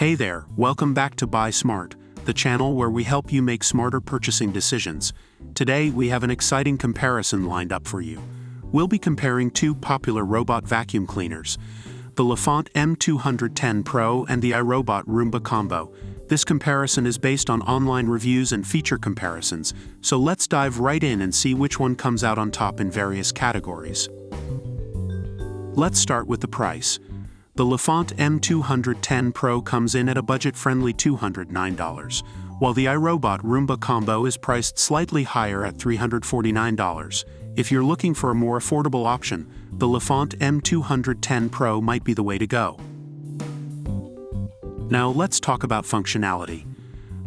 Hey there, welcome back to Buy Smart, the channel where we help you make smarter purchasing decisions. Today we have an exciting comparison lined up for you. We'll be comparing two popular robot vacuum cleaners, the Lefant M210 Pro and the iRobot Roomba combo. This comparison is based on online reviews and feature comparisons, so let's dive right in and see which one comes out on top in various categories. Let's start with the price. The Lefant M210 Pro comes in at a budget-friendly $209, while the iRobot Roomba combo is priced slightly higher at $349. If you're looking for a more affordable option, the Lefant M210 Pro might be the way to go. Now let's talk about functionality.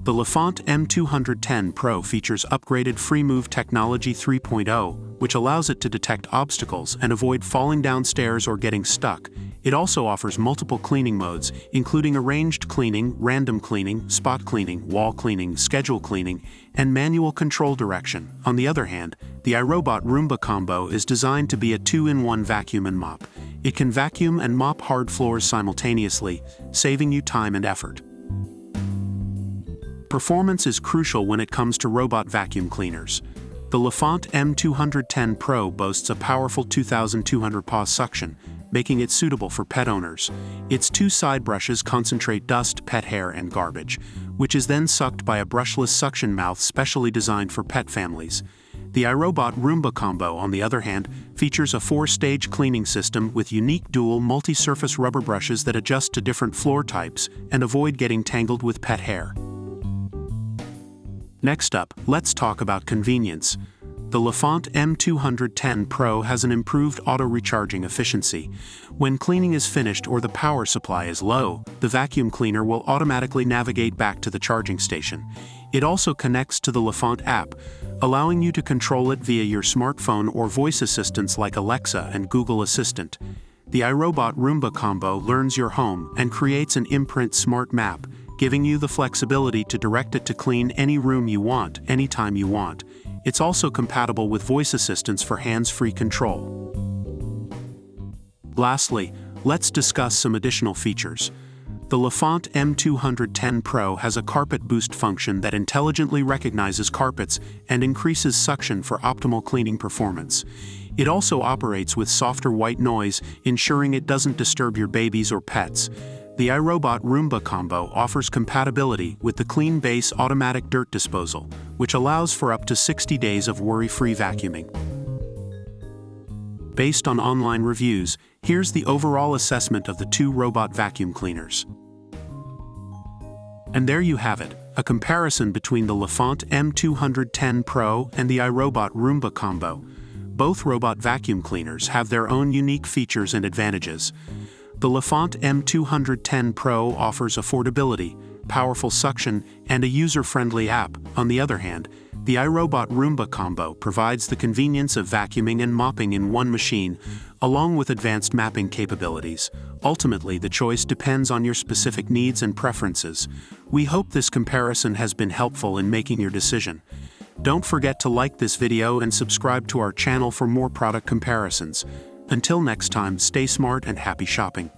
The Lefant M210 Pro features upgraded Freemove Technology 3.0, which allows it to detect obstacles and avoid falling down stairs or getting stuck. It also offers multiple cleaning modes, including arranged cleaning, random cleaning, spot cleaning, wall cleaning, schedule cleaning, and manual control direction. On the other hand, the iRobot Roomba combo is designed to be a 2-in-1 vacuum and mop. It can vacuum and mop hard floors simultaneously, saving you time and effort. Performance is crucial when it comes to robot vacuum cleaners. The Lefant M210 Pro boasts a powerful 2,200 PA suction, making it suitable for pet owners. Its two side brushes concentrate dust, pet hair, and garbage, which is then sucked by a brushless suction mouth specially designed for pet families. The iRobot Roomba combo, on the other hand, features a 4-stage cleaning system with unique dual multi-surface rubber brushes that adjust to different floor types and avoid getting tangled with pet hair. Next up, let's talk about convenience. The Lefant M210 Pro has an improved auto-recharging efficiency. When cleaning is finished or the power supply is low, the vacuum cleaner will automatically navigate back to the charging station. It also connects to the Lefant app, allowing you to control it via your smartphone or voice assistants like Alexa and Google Assistant. The iRobot Roomba combo learns your home and creates an imprint smart map, giving you the flexibility to direct it to clean any room you want, anytime you want. It's also compatible with voice assistants for hands-free control. Lastly, let's discuss some additional features. The Lefant M210 Pro has a carpet boost function that intelligently recognizes carpets and increases suction for optimal cleaning performance. It also operates with softer white noise, ensuring it doesn't disturb your babies or pets. The iRobot Roomba combo offers compatibility with the Clean Base automatic dirt disposal, which allows for up to 60 days of worry-free vacuuming. Based on online reviews, here's the overall assessment of the two robot vacuum cleaners. And there you have it, a comparison between the Lefant M210 Pro and the iRobot Roomba combo. Both robot vacuum cleaners have their own unique features and advantages. The Lefant M210 Pro offers affordability, powerful suction, and a user-friendly app. On the other hand, the iRobot Roomba combo provides the convenience of vacuuming and mopping in one machine, along with advanced mapping capabilities. Ultimately, the choice depends on your specific needs and preferences. We hope this comparison has been helpful in making your decision. Don't forget to like this video and subscribe to our channel for more product comparisons. Until next time, stay smart and happy shopping.